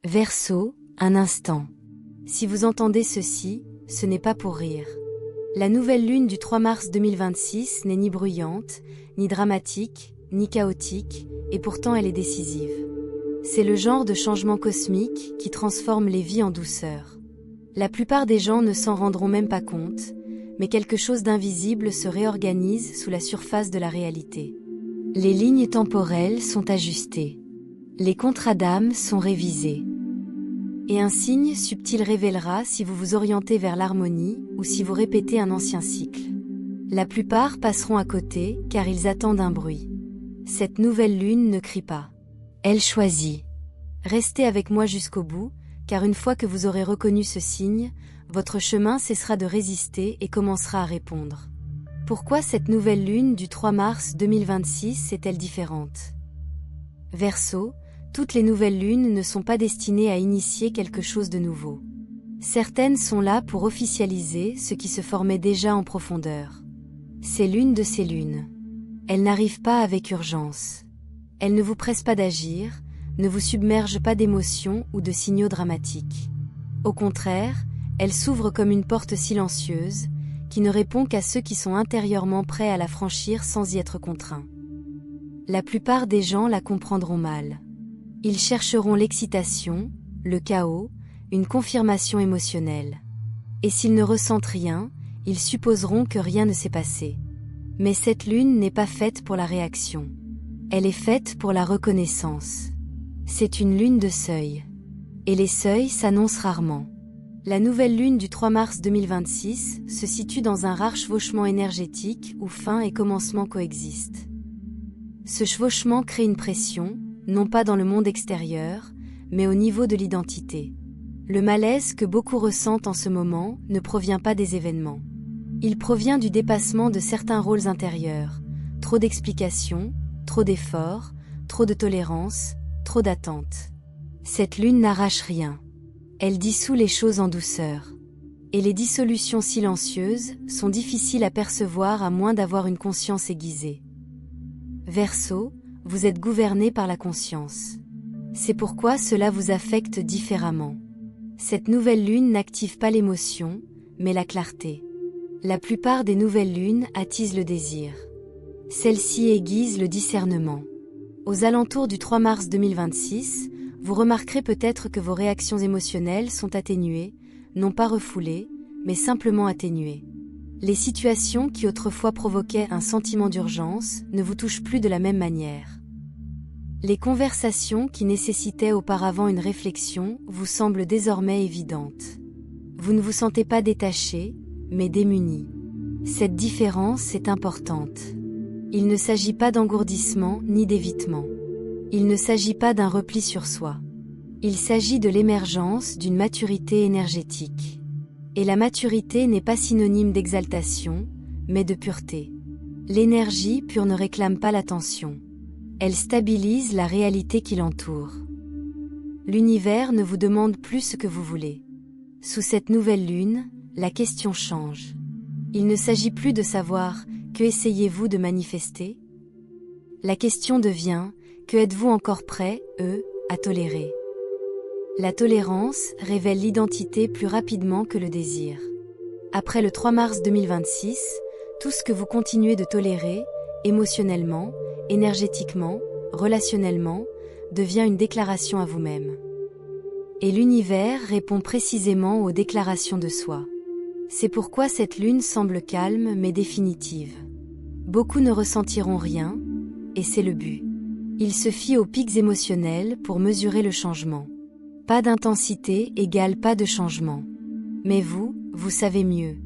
Verseau, un instant. Si vous entendez ceci, ce n'est pas pour rire. La nouvelle lune du 3 mars 2026 n'est ni bruyante, ni dramatique, ni chaotique, et pourtant elle est décisive. C'est le genre de changement cosmique qui transforme les vies en douceur. La plupart des gens ne s'en rendront même pas compte, mais quelque chose d'invisible se réorganise sous la surface de la réalité. Les lignes temporelles sont ajustées. Les contrats d'âme sont révisés. Et un signe subtil révélera si vous vous orientez vers l'harmonie ou si vous répétez un ancien cycle. La plupart passeront à côté car ils attendent un bruit. Cette nouvelle lune ne crie pas. Elle choisit. Restez avec moi jusqu'au bout, car une fois que vous aurez reconnu ce signe, votre chemin cessera de résister et commencera à répondre. Pourquoi cette nouvelle lune du 3 mars 2026 est-elle différente? Verseau, toutes les nouvelles lunes ne sont pas destinées à initier quelque chose de nouveau. Certaines sont là pour officialiser ce qui se formait déjà en profondeur. C'est l'une de ces lunes. Elles n'arrivent pas avec urgence. Elles ne vous pressent pas d'agir, ne vous submergent pas d'émotions ou de signaux dramatiques. Au contraire, elles s'ouvrent comme une porte silencieuse, qui ne répond qu'à ceux qui sont intérieurement prêts à la franchir sans y être contraints. La plupart des gens la comprendront mal. Ils chercheront l'excitation, le chaos, une confirmation émotionnelle. Et s'ils ne ressentent rien, ils supposeront que rien ne s'est passé. Mais cette lune n'est pas faite pour la réaction. Elle est faite pour la reconnaissance. C'est une lune de seuil. Et les seuils s'annoncent rarement. La nouvelle lune du 3 mars 2026 se situe dans un rare chevauchement énergétique où fin et commencement coexistent. Ce chevauchement crée une pression, non pas dans le monde extérieur, mais au niveau de l'identité. Le malaise que beaucoup ressentent en ce moment ne provient pas des événements. Il provient du dépassement de certains rôles intérieurs, trop d'explications, trop d'efforts, trop de tolérance, trop d'attentes. Cette lune n'arrache rien. Elle dissout les choses en douceur. Et les dissolutions silencieuses sont difficiles à percevoir à moins d'avoir une conscience aiguisée. Verseau, vous êtes gouverné par la conscience. C'est pourquoi cela vous affecte différemment. Cette nouvelle lune n'active pas l'émotion, mais la clarté. La plupart des nouvelles lunes attisent le désir. Celle-ci aiguise le discernement. Aux alentours du 3 mars 2026, vous remarquerez peut-être que vos réactions émotionnelles sont atténuées, non pas refoulées, mais simplement atténuées. Les situations qui autrefois provoquaient un sentiment d'urgence ne vous touchent plus de la même manière. Les conversations qui nécessitaient auparavant une réflexion vous semblent désormais évidentes. Vous ne vous sentez pas détaché, mais démuni. Cette différence est importante. Il ne s'agit pas d'engourdissement ni d'évitement. Il ne s'agit pas d'un repli sur soi. Il s'agit de l'émergence d'une maturité énergétique. Et la maturité n'est pas synonyme d'exaltation, mais de pureté. L'énergie pure ne réclame pas l'attention. Elle stabilise la réalité qui l'entoure. L'univers ne vous demande plus ce que vous voulez. Sous cette nouvelle lune, la question change. Il ne s'agit plus de savoir que essayez-vous de manifester. La question devient, que êtes-vous encore prêt, à tolérer? La tolérance révèle l'identité plus rapidement que le désir. Après le 3 mars 2026, tout ce que vous continuez de tolérer, émotionnellement, énergétiquement, relationnellement, devient une déclaration à vous-même. Et l'univers répond précisément aux déclarations de soi. C'est pourquoi cette lune semble calme mais définitive. Beaucoup ne ressentiront rien, et c'est le but. Ils se fient aux pics émotionnels pour mesurer le changement. Pas d'intensité égale pas de changement. Mais vous savez mieux.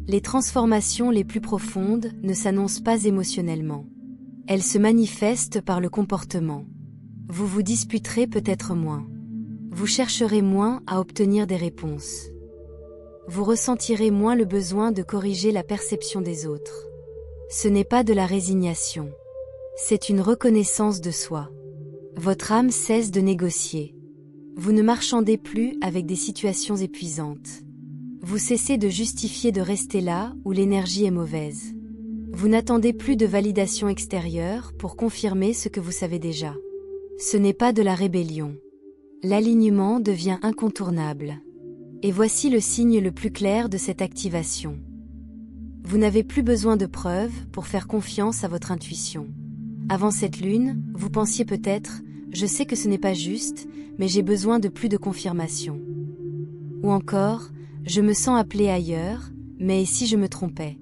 Les transformations les plus profondes ne s'annoncent pas émotionnellement. Elles se manifestent par le comportement. Vous vous disputerez peut-être moins. Vous chercherez moins à obtenir des réponses. Vous ressentirez moins le besoin de corriger la perception des autres. Ce n'est pas de la résignation. C'est une reconnaissance de soi. Votre âme cesse de négocier. Vous ne marchandez plus avec des situations épuisantes. Vous cessez de justifier de rester là où l'énergie est mauvaise. Vous n'attendez plus de validation extérieure pour confirmer ce que vous savez déjà. Ce n'est pas de la rébellion. L'alignement devient incontournable. Et voici le signe le plus clair de cette activation. Vous n'avez plus besoin de preuves pour faire confiance à votre intuition. Avant cette lune, vous pensiez peut-être « je sais que ce n'est pas juste, mais j'ai besoin de plus de confirmation ». Ou encore « je me sens appelé ailleurs, mais et si je me trompais ?»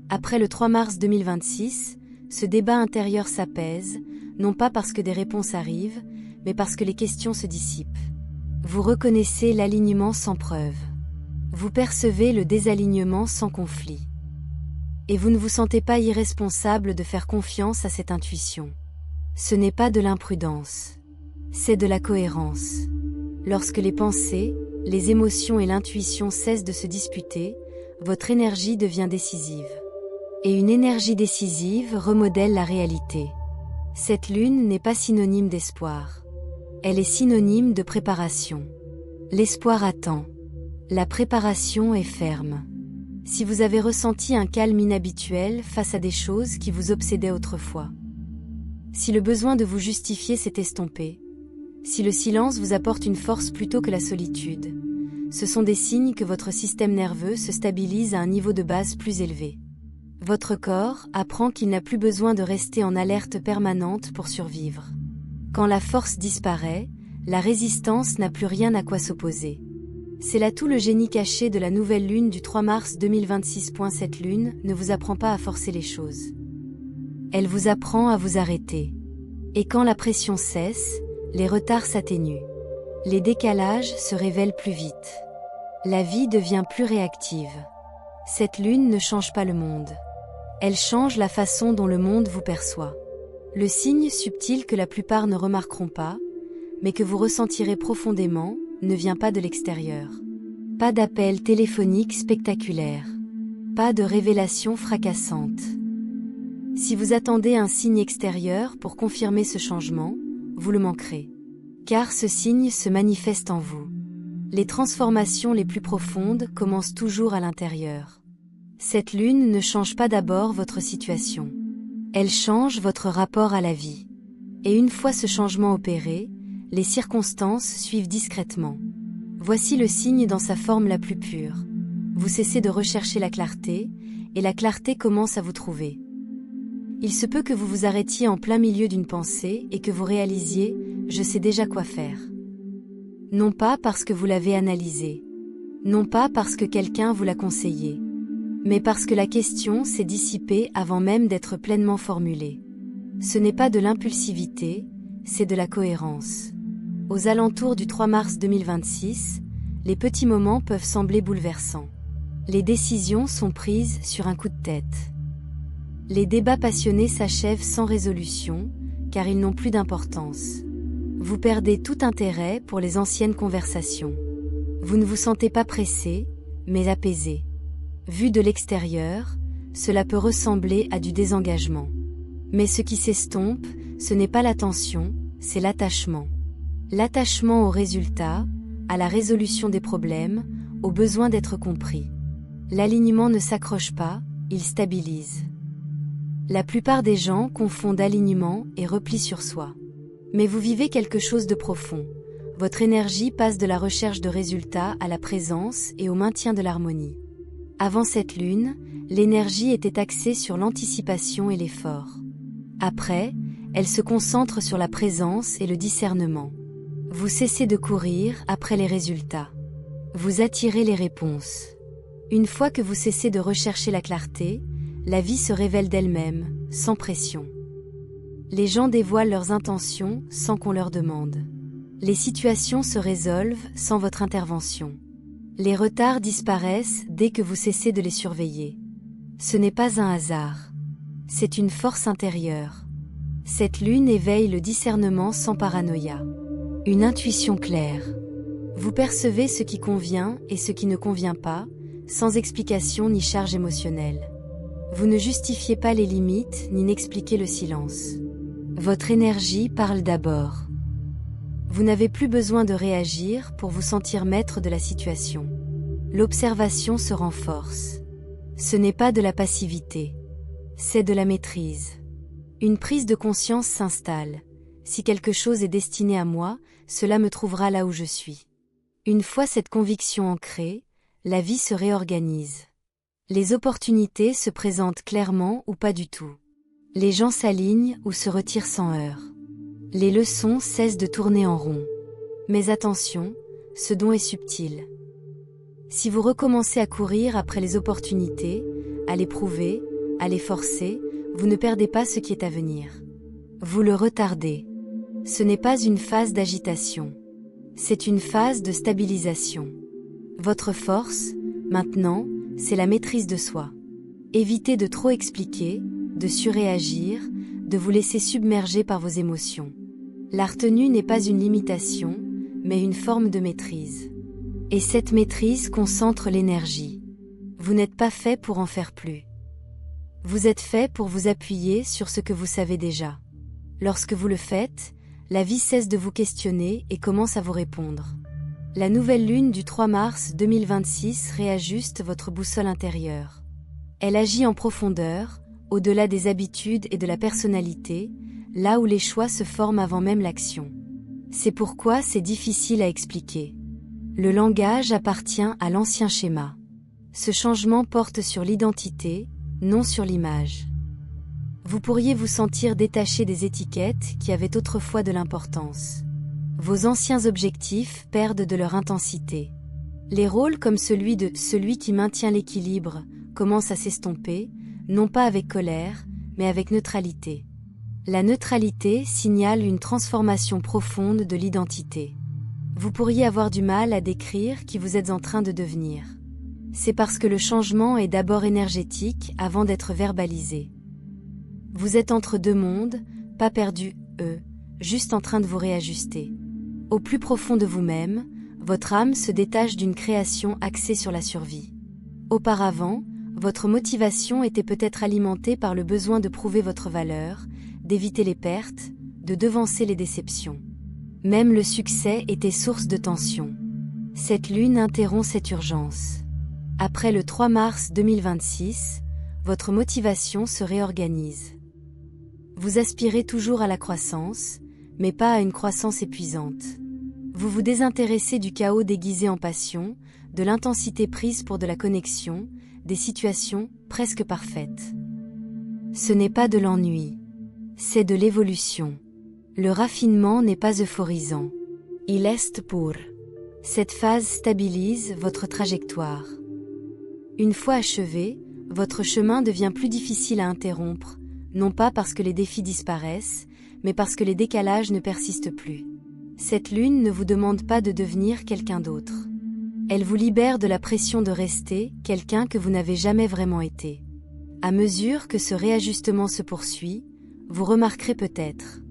Après le 3 mars 2026, ce débat intérieur s'apaise, non pas parce que des réponses arrivent, mais parce que les questions se dissipent. Vous reconnaissez l'alignement sans preuve. Vous percevez le désalignement sans conflit. Et vous ne vous sentez pas irresponsable de faire confiance à cette intuition. Ce n'est pas de l'imprudence. C'est de la cohérence. Lorsque les pensées, les émotions et l'intuition cessent de se disputer, votre énergie devient décisive. Et une énergie décisive remodèle la réalité. Cette lune n'est pas synonyme d'espoir. Elle est synonyme de préparation. L'espoir attend. La préparation est ferme. Si vous avez ressenti un calme inhabituel face à des choses qui vous obsédaient autrefois, si le besoin de vous justifier s'est estompé, si le silence vous apporte une force plutôt que la solitude, ce sont des signes que votre système nerveux se stabilise à un niveau de base plus élevé. Votre corps apprend qu'il n'a plus besoin de rester en alerte permanente pour survivre. Quand la force disparaît, la résistance n'a plus rien à quoi s'opposer. C'est là tout le génie caché de la nouvelle lune du 3 mars 2026. Cette lune ne vous apprend pas à forcer les choses. Elle vous apprend à vous arrêter. Et quand la pression cesse, les retards s'atténuent. Les décalages se révèlent plus vite. La vie devient plus réactive. Cette lune ne change pas le monde. Elle change la façon dont le monde vous perçoit. Le signe subtil que la plupart ne remarqueront pas, mais que vous ressentirez profondément, ne vient pas de l'extérieur. Pas d'appel téléphonique spectaculaire. Pas de révélation fracassante. Si vous attendez un signe extérieur pour confirmer ce changement, vous le manquerez. Car ce signe se manifeste en vous. Les transformations les plus profondes commencent toujours à l'intérieur. Cette lune ne change pas d'abord votre situation. Elle change votre rapport à la vie. Et une fois ce changement opéré, les circonstances suivent discrètement. Voici le signe dans sa forme la plus pure. Vous cessez de rechercher la clarté, et la clarté commence à vous trouver. Il se peut que vous vous arrêtiez en plein milieu d'une pensée et que vous réalisiez « je sais déjà quoi faire ». Non pas parce que vous l'avez analysé, non pas parce que quelqu'un vous l'a conseillé, mais parce que la question s'est dissipée avant même d'être pleinement formulée. Ce n'est pas de l'impulsivité, c'est de la cohérence. Aux alentours du 3 mars 2026, les petits moments peuvent sembler bouleversants. Les décisions sont prises sur un coup de tête. Les débats passionnés s'achèvent sans résolution, car ils n'ont plus d'importance. Vous perdez tout intérêt pour les anciennes conversations. Vous ne vous sentez pas pressé, mais apaisé. Vu de l'extérieur, cela peut ressembler à du désengagement. Mais ce qui s'estompe, ce n'est pas la tension, c'est l'attachement. L'attachement au résultat, à la résolution des problèmes, au besoin d'être compris. L'alignement ne s'accroche pas, il stabilise. La plupart des gens confondent alignement et repli sur soi. Mais vous vivez quelque chose de profond. Votre énergie passe de la recherche de résultats à la présence et au maintien de l'harmonie. Avant cette lune, l'énergie était axée sur l'anticipation et l'effort. Après, elle se concentre sur la présence et le discernement. Vous cessez de courir après les résultats. Vous attirez les réponses. Une fois que vous cessez de rechercher la clarté, la vie se révèle d'elle-même, sans pression. Les gens dévoilent leurs intentions sans qu'on leur demande. Les situations se résolvent sans votre intervention. Les retards disparaissent dès que vous cessez de les surveiller. Ce n'est pas un hasard. C'est une force intérieure. Cette lune éveille le discernement sans paranoïa. Une intuition claire. Vous percevez ce qui convient et ce qui ne convient pas, sans explication ni charge émotionnelle. Vous ne justifiez pas les limites ni n'expliquez le silence. Votre énergie parle d'abord. Vous n'avez plus besoin de réagir pour vous sentir maître de la situation. L'observation se renforce. Ce n'est pas de la passivité, c'est de la maîtrise. Une prise de conscience s'installe. Si quelque chose est destiné à moi, cela me trouvera là où je suis. Une fois cette conviction ancrée, la vie se réorganise. Les opportunités se présentent clairement ou pas du tout. Les gens s'alignent ou se retirent sans heurts. Les leçons cessent de tourner en rond. Mais attention, ce don est subtil. Si vous recommencez à courir après les opportunités, à les prouver, à les forcer, vous ne perdez pas ce qui est à venir. Vous le retardez. Ce n'est pas une phase d'agitation. C'est une phase de stabilisation. Votre force, maintenant, c'est la maîtrise de soi. Évitez de trop expliquer, de surréagir, de vous laisser submerger par vos émotions. La retenue n'est pas une limitation, mais une forme de maîtrise. Et cette maîtrise concentre l'énergie. Vous n'êtes pas fait pour en faire plus. Vous êtes fait pour vous appuyer sur ce que vous savez déjà. Lorsque vous le faites, la vie cesse de vous questionner et commence à vous répondre. La nouvelle lune du 3 mars 2026 réajuste votre boussole intérieure. Elle agit en profondeur, au-delà des habitudes et de la personnalité, là où les choix se forment avant même l'action. C'est pourquoi c'est difficile à expliquer. Le langage appartient à l'ancien schéma. Ce changement porte sur l'identité, non sur l'image. Vous pourriez vous sentir détaché des étiquettes qui avaient autrefois de l'importance. Vos anciens objectifs perdent de leur intensité. Les rôles comme celui de celui qui maintient l'équilibre commencent à s'estomper, non pas avec colère, mais avec neutralité. La neutralité signale une transformation profonde de l'identité. Vous pourriez avoir du mal à décrire qui vous êtes en train de devenir. C'est parce que le changement est d'abord énergétique avant d'être verbalisé. Vous êtes entre deux mondes, pas perdu, juste en train de vous réajuster. Au plus profond de vous-même, votre âme se détache d'une création axée sur la survie. Auparavant, votre motivation était peut-être alimentée par le besoin de prouver votre valeur, d'éviter les pertes, de devancer les déceptions. Même le succès était source de tension. Cette lune interrompt cette urgence. Après le 3 mars 2026, votre motivation se réorganise. Vous aspirez toujours à la croissance, mais pas à une croissance épuisante. Vous vous désintéressez du chaos déguisé en passion, de l'intensité prise pour de la connexion, des situations presque parfaites. Ce n'est pas de l'ennui, c'est de l'évolution. Le raffinement n'est pas euphorisant. Il est pur. Cette phase stabilise votre trajectoire. Une fois achevé, votre chemin devient plus difficile à interrompre, non pas parce que les défis disparaissent, mais parce que les décalages ne persistent plus. Cette lune ne vous demande pas de devenir quelqu'un d'autre. Elle vous libère de la pression de rester quelqu'un que vous n'avez jamais vraiment été. À mesure que ce réajustement se poursuit, vous remarquerez peut-être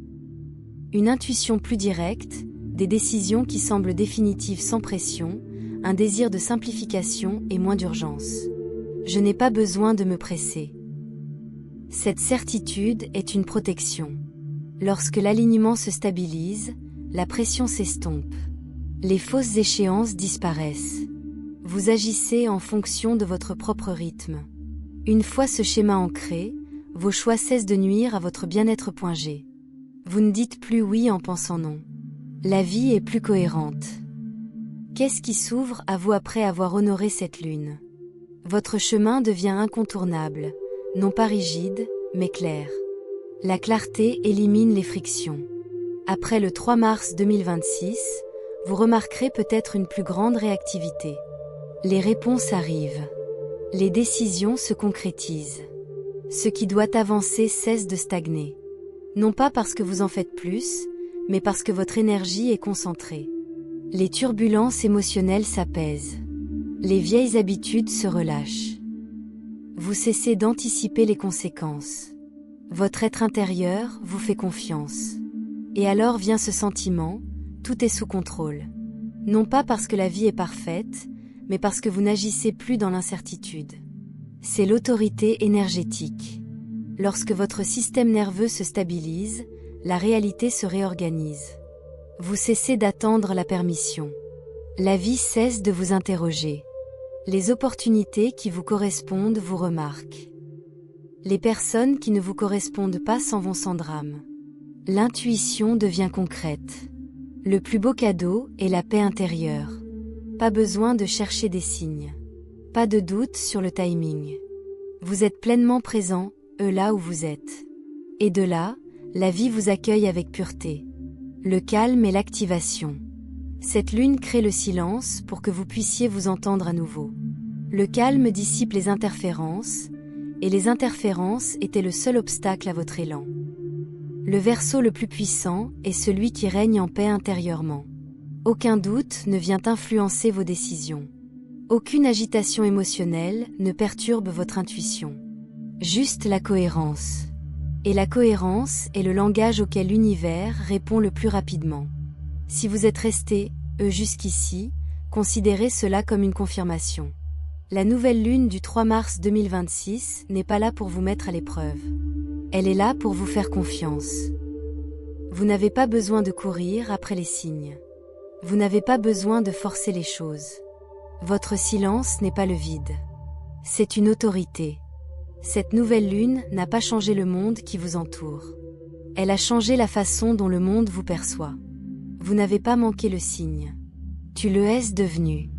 une intuition plus directe, des décisions qui semblent définitives sans pression, un désir de simplification et moins d'urgence. Je n'ai pas besoin de me presser. Cette certitude est une protection. Lorsque l'alignement se stabilise, la pression s'estompe. Les fausses échéances disparaissent. Vous agissez en fonction de votre propre rythme. Une fois ce schéma ancré, vos choix cessent de nuire à votre bien-être. G. Vous ne dites plus oui en pensant non. La vie est plus cohérente. Qu'est-ce qui s'ouvre à vous après avoir honoré cette lune? Votre chemin devient incontournable, non pas rigide, mais clair. La clarté élimine les frictions. Après le 3 mars 2026, vous remarquerez peut-être une plus grande réactivité. Les réponses arrivent. Les décisions se concrétisent. Ce qui doit avancer cesse de stagner. Non pas parce que vous en faites plus, mais parce que votre énergie est concentrée. Les turbulences émotionnelles s'apaisent. Les vieilles habitudes se relâchent. Vous cessez d'anticiper les conséquences. Votre être intérieur vous fait confiance. Et alors vient ce sentiment, tout est sous contrôle. Non pas parce que la vie est parfaite, mais parce que vous n'agissez plus dans l'incertitude. C'est l'autorité énergétique. Lorsque votre système nerveux se stabilise, la réalité se réorganise. Vous cessez d'attendre la permission. La vie cesse de vous interroger. Les opportunités qui vous correspondent vous remarquent. Les personnes qui ne vous correspondent pas s'en vont sans drame. L'intuition devient concrète. Le plus beau cadeau est la paix intérieure. Pas besoin de chercher des signes. Pas de doute sur le timing. Vous êtes pleinement présent, là où vous êtes. Et de là, la vie vous accueille avec pureté. Le calme et l'activation. Cette lune crée le silence pour que vous puissiez vous entendre à nouveau. Le calme dissipe les interférences, et les interférences étaient le seul obstacle à votre élan. Le Verseau le plus puissant est celui qui règne en paix intérieurement. Aucun doute ne vient influencer vos décisions. Aucune agitation émotionnelle ne perturbe votre intuition. Juste la cohérence. Et la cohérence est le langage auquel l'univers répond le plus rapidement. Si vous êtes resté, jusqu'ici, considérez cela comme une confirmation. La nouvelle lune du 3 mars 2026 n'est pas là pour vous mettre à l'épreuve. Elle est là pour vous faire confiance. Vous n'avez pas besoin de courir après les signes. Vous n'avez pas besoin de forcer les choses. Votre silence n'est pas le vide. C'est une autorité. Cette nouvelle lune n'a pas changé le monde qui vous entoure. Elle a changé la façon dont le monde vous perçoit. Vous n'avez pas manqué le signe. Tu le es devenu.